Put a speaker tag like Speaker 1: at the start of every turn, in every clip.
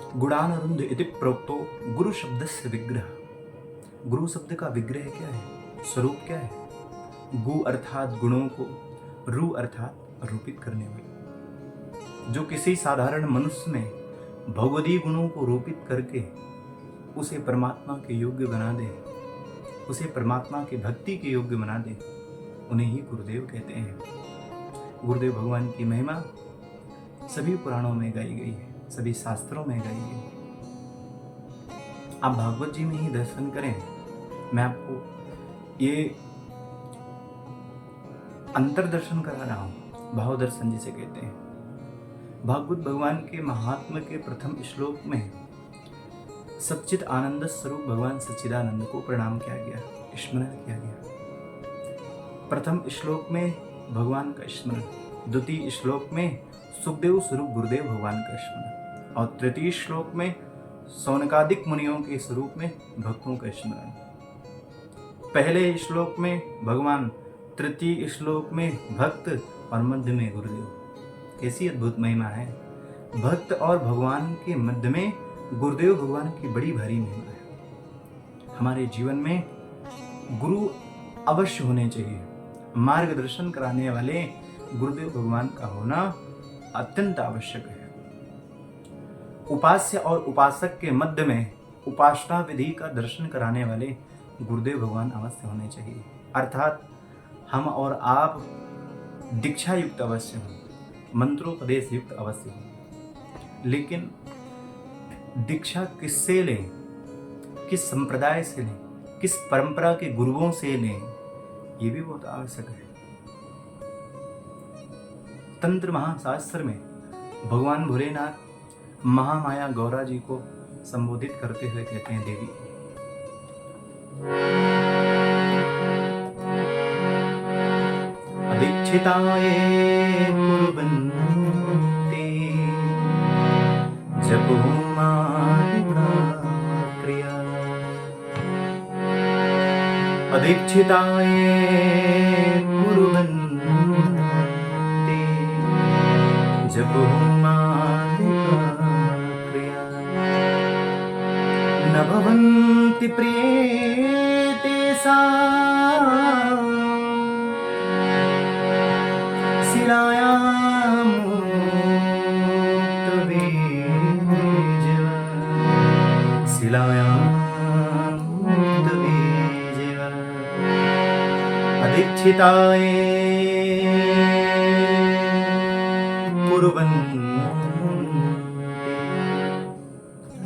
Speaker 1: गुणानरुंध इति प्रोक्तो गुरु शब्द से विग्रह। गुरु शब्द का विग्रह क्या है, स्वरूप क्या है? गु अर्थात गुणों को, रु अर्थात रूपित करने वाले। जो किसी साधारण मनुष्य में भगवदीय गुणों को रूपित करके उसे परमात्मा के योग्य बना दे, उसे परमात्मा के भक्ति के योग्य बना दे, उन्हें ही गुरुदेव कहते हैं। गुरुदेव भगवान की महिमा सभी पुराणों में गाई गई है, सभी शास्त्रों में गाई गई है। आप भागवत जी में ही दर्शन करें। मैं आपको ये अंतर दर्शन करा रहा हूं, भाव दर्शन जिसे कहते हैं। भागवत भगवान के महात्म के प्रथम श्लोक में सच्चित आनंद स्वरूप भगवान सच्चिदानंद को प्रणाम किया गया, स्मरण किया गया। प्रथम श्लोक में भगवान का स्मरण, द्वितीय श्लोक में सुखदेव स्वरूप गुरुदेव भगवान का स्मरण, और तृतीय श्लोक में सौनकादिक मुनियों के स्वरूप में भक्तों का स्मरण। पहले श्लोक में भगवान, तृतीय श्लोक में भक्त और मध्य में गुरुदेव। कैसी अद्भुत महिमा है! भक्त और भगवान के मध्य में गुरुदेव भगवान की बड़ी भारी महिमा है। हमारे जीवन में गुरु अवश्य होने चाहिए। मार्गदर्शन कराने वाले गुरुदेव भगवान का होना अत्यंत आवश्यक है। उपास्य और उपासक के मध्य में उपासना विधि का दर्शन कराने वाले गुरुदेव भगवान अवश्य होने चाहिए। अर्थात हम और आप दीक्षा युक्त अवश्य हों, मंत्रोपदेश युक्त अवश्य हों। लेकिन दीक्षा किससे लें, किस संप्रदाय से लें, किस परंपरा के गुरुओं से लें, ये भी बहुत आवश्यक है। तंत्र महाशास्त्र में भगवान भोलेनाथ महामाया गौरा जी को संबोधित करते हुए कहते हैं, देवी अदीक्षिताये कुर्वन्ति जपोमादिका क्रिया। अदीक्षिताये कुर्वन्ति जपोमादिका क्रिया। न भवन्ति प्रिये तेषाम् अदीक्षिताये कुर्वन्ति।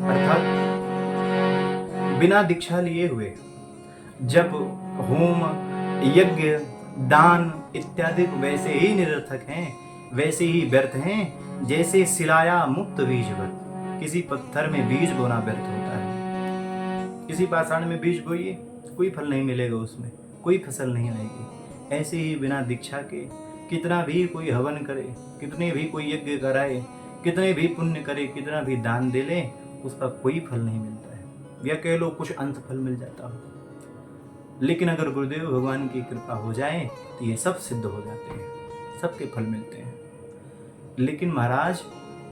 Speaker 1: अर्थात बिना दीक्षा लिए हुए जब होम, यज्ञ, दान इत्यादि वैसे ही निरर्थक हैं, वैसे ही व्यर्थ हैं जैसे सिलाया मुक्त बीजवत। किसी पत्थर में बीज बोना व्यर्थ होता है। किसी पाषाण में बीज बोइए, कोई फल नहीं मिलेगा, उसमें कोई फसल नहीं आएगी। ऐसे ही बिना दीक्षा के कितना भी कोई हवन करे, कितने भी कोई यज्ञ कराए, कितने भी पुण्य करे, कितना भी दान दे ले, उसका कोई फल नहीं मिलता है, या कह लो कुछ अंश फल मिल जाता हो। लेकिन अगर गुरुदेव भगवान की कृपा हो जाए तो ये सब सिद्ध हो जाते हैं, सबके फल मिलते हैं। लेकिन महाराज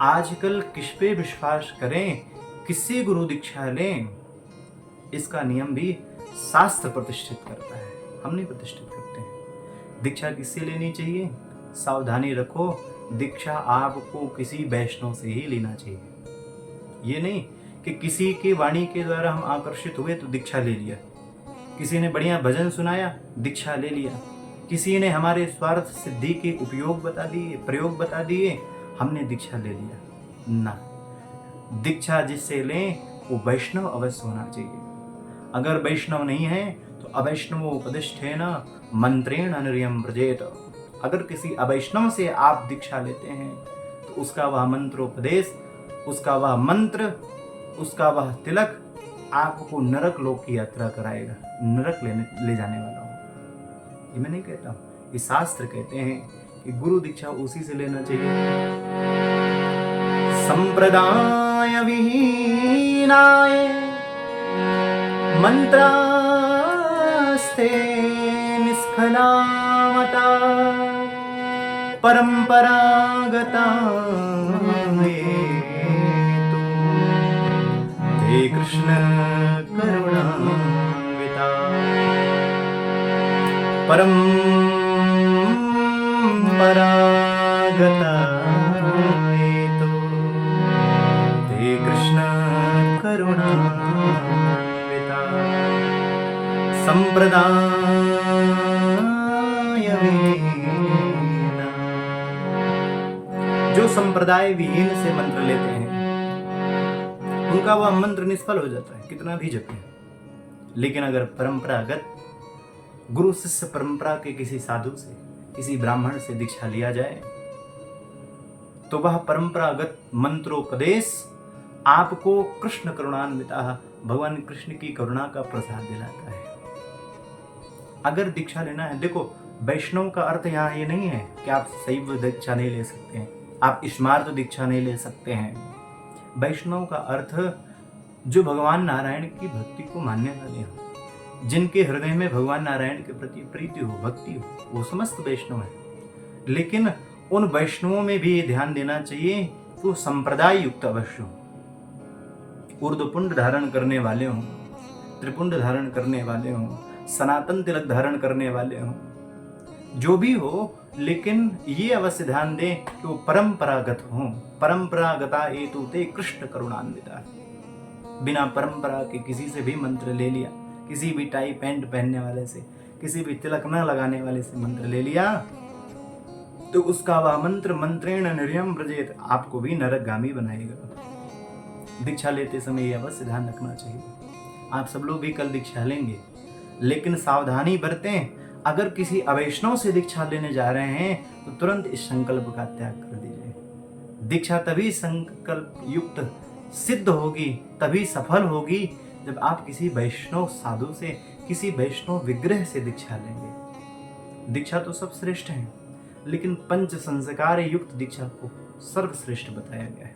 Speaker 1: आजकल किस पे विश्वास करें, किससे गुरु दीक्षा लें, इसका नियम भी शास्त्र प्रतिष्ठित करता है, हम नहीं प्रतिष्ठित करते हैं। दीक्षा किससे लेनी चाहिए? सावधानी रखो, दीक्षा आपको किसी वैष्णव से ही लेना चाहिए। ये नहीं कि किसी की वाणी के द्वारा हम आकर्षित हुए तो दीक्षा ले लिया, किसी ने बढ़िया भजन सुनाया दीक्षा ले लिया, किसी ने हमारे स्वार्थ सिद्धि के उपयोग बता दिए, प्रयोग बता दिए, हमने दीक्षा ले लिया ना। दीक्षा जिससे लें वो वैष्णव अवश्य होना चाहिए। अगर वैष्णव नहीं है तो अवैष्णवो उपदिष्ठेन मंत्रेण निर्यम व्रजेत। अगर किसी अवैष्णव से आप दीक्षा लेते हैं तो उसका वह मंत्रोपदेश, उसका वह मंत्र, उसका वह तिलक आपको नरक लोक की यात्रा कराएगा, नरक ले जाने वाला हो। ये मैं नहीं कहता हूँ, ये शास्त्र कहते हैं कि गुरु दीक्षा उसी से लेना चाहिए। संप्रदाय विहीनाय मंत्रास्ते निष्फलामता परंपरागता परम्परागता ये तो ते कृष्ण करुणान्विता संप्रदाय विहीना। जो संप्रदाय विहीन से मंत्र लेते हैं उनका वह मंत्र निष्फल हो जाता है, कितना भी जपें। लेकिन अगर परंपरागत गुरु शिष्य परंपरा के किसी साधु से, किसी ब्राह्मण से दीक्षा लिया जाए तो वह परंपरागत मंत्रोपदेश आपको कृष्ण करुणान्विता, भगवान कृष्ण की करुणा का प्रसाद दिलाता है। अगर दीक्षा लेना है, देखो वैष्णव का अर्थ यहाँ ये नहीं है कि आप शैव दीक्षा नहीं ले सकते हैं, आप स्मार्त दीक्षा नहीं ले सकते हैं। वैष्णव का अर्थ जो भगवान नारायण की भक्ति को मानने वाले हो, जिनके हृदय में भगवान नारायण के प्रति प्रीति हो, भक्ति हो, वो समस्त वैष्णव है। लेकिन उन वैष्णवों में भी ये ध्यान देना चाहिए कि वो संप्रदाय युक्त अवश्य हो, ऊर्ध्वपुंड धारण करने वाले हों, त्रिपुंड धारण करने वाले हों, सनातन तिलक धारण करने वाले हों, जो भी हो, लेकिन ये अवश्य ध्यान दें कि वो परंपरागत हों। परंपरागता हेतु ते कृष्ण करुणान्विता। बिना परंपरा के किसी से भी मंत्र ले लिया, किसी भी टाई पैंट पहनने वाले से, किसी भी तिलक न लगाने वाले से मंत्र ले लिया तो उसका वह मंत्र मंत्रेण निर्यम व्रजेत, आपको भी नरकगामी बनाएगा। दीक्षा लेते समय यह अवश्य ध्यान रखना चाहिए। आप सब लोग भी कल दीक्षा लेंगे, लेकिन सावधानी बरतें। अगर किसी अवैष्णव से दीक्षा लेने जा रहे हैं तो तुरंत इस संकल्प का त्याग कर दीजिए। दीक्षा तभी संकल्प युक्त सिद्ध होगी, तभी सफल होगी जब आप किसी वैष्णव साधु से, किसी वैष्णव विग्रह से दीक्षा लेंगे। दीक्षा तो सब श्रेष्ठ है, लेकिन पंच संस्कार युक्त दीक्षा को सर्वश्रेष्ठ बताया गया है।